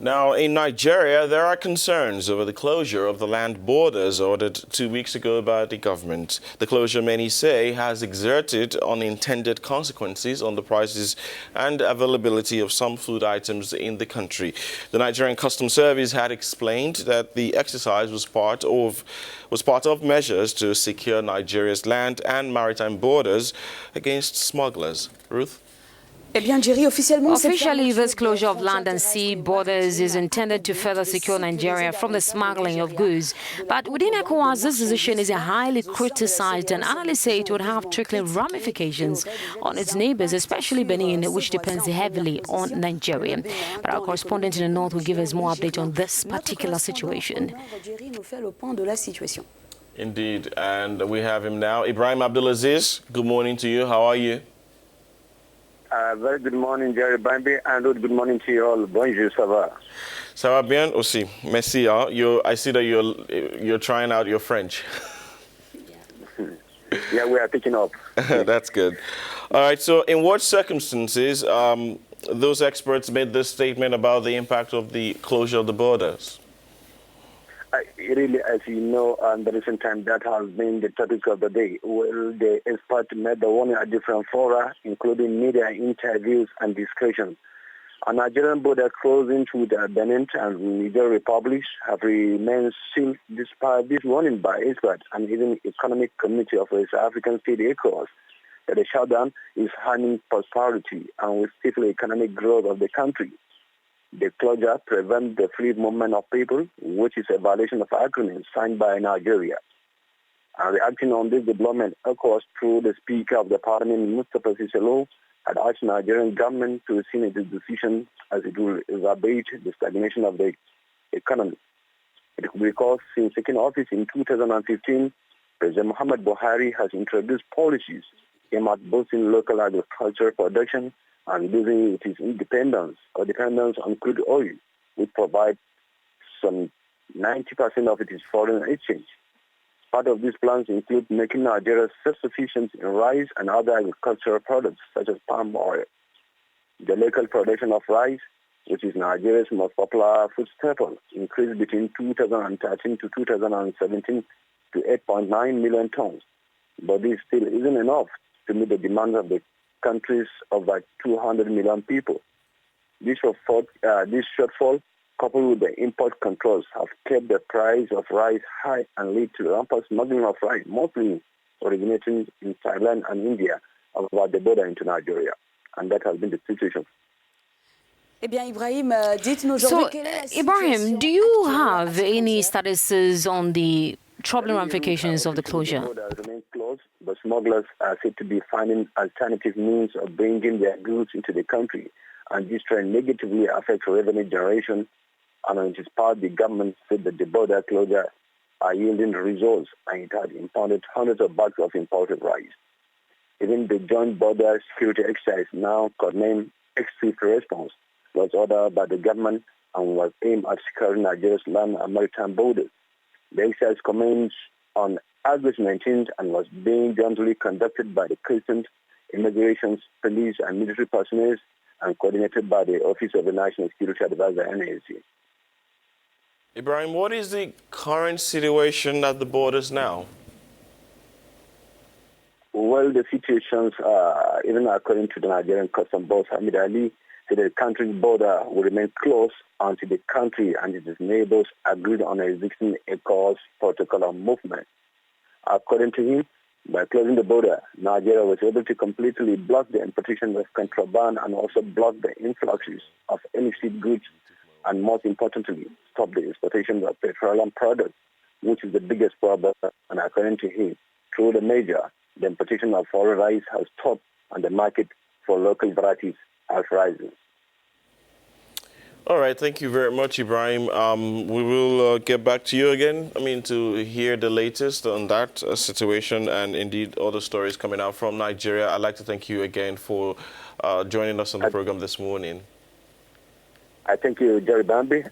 Now, in Nigeria, there are concerns over the closure of the land borders ordered 2 weeks ago by the government. The closure, many say, has exerted unintended consequences on the prices and availability of some food items in the country. The Nigerian Customs Service had explained that the exercise was part of measures to secure Nigeria's land and maritime borders against smugglers. Ruth? Officially, this closure of land and sea borders is intended to further secure Nigeria from the smuggling of goods. But within ECOWAS, this decision is highly criticized, and analysts say it would have trickling ramifications on its neighbors, especially Benin, which depends heavily on Nigeria. But our correspondent in the north will give us more update on this particular situation. Indeed, and we have him now. Ibrahim Abdulaziz, good morning to you. How are you? Very good morning, Jerry Bambi, and good morning to you all. Bonjour, ça va? Ça va bien aussi. Merci. I see that you're trying out your French. Yeah, we are picking up. That's good. All right, so in what circumstances those experts made this statement about the impact of the closure of the borders? Really, as you know, in the recent time, that has been the topic of the day. Well, the experts made the warning at different fora, including media interviews and discussions. A Nigerian border closing to the Benin and Niger Republic have remained sealed despite this warning by experts and even economic community of West African state ECOWAS that the shutdown is harming prosperity and will stifle economic growth of the country. The closure prevents the free movement of people, which is a violation of agreements signed by Nigeria. And reacting on this development, ECOWAS, through the Speaker of the Parliament, Mustafa Siselo, had asked the Nigerian government to rescind its decision as it will exacerbate the stagnation of the economy. Because since taking office in 2015, President Muhammad Buhari has introduced policies aimed at boosting local agricultural production and losing its independence or dependence on crude oil, which provides some 90% of its foreign exchange. Part of these plans include making Nigeria self-sufficient in rice and other agricultural products, such as palm oil. The local production of rice, which is Nigeria's most popular food staple, increased between 2013 to 2017 to 8.9 million tons. But this still isn't enough to meet the demands of the countries of like 200 million people. This shortfall, coupled with the import controls, have kept the price of rice high and lead to rampant smuggling of rice, mostly originating in Thailand and India, over the border into Nigeria. And that has been the situation. So, Ibrahim, do you have any statuses on the troubling ramifications of the closure? The border remains closed, but smugglers are said to be finding alternative means of bringing their goods into the country, and this trend negatively affects revenue generation. And on its part, the government said that the border closure are yielding results, and it had impounded hundreds of bags of imported rice. Even the joint border security exercise, now codenamed Swift Response, was ordered by the government and was aimed at securing Nigeria's land and maritime borders. The exercise commenced on August 19th and was being jointly conducted by the Customs, Immigration, Police and Military personnel and coordinated by the Office of the National Security Advisor, NAC. Ibrahim, what is the current situation at the borders now? Well, the situations, even according to the Nigerian Customs Boss, Hamid Ali, said the country's border will remain closed until the country and its neighbors agreed on a existing ECOWAS protocol of movement. According to him, by closing the border, Nigeria was able to completely block the importation of contraband and also block the influxes of illicit goods, and most importantly, stop the exportation of petroleum products, which is the biggest problem. And according to him, through the measure, the importation of foreign rice has stopped and the market for local varieties has risen. All right, thank you very much, Ibrahim. We will get back to you again, to hear the latest on that situation and indeed other stories coming out from Nigeria. I'd like to thank you again for joining us on the program this morning. I thank you, Jerry Bambi.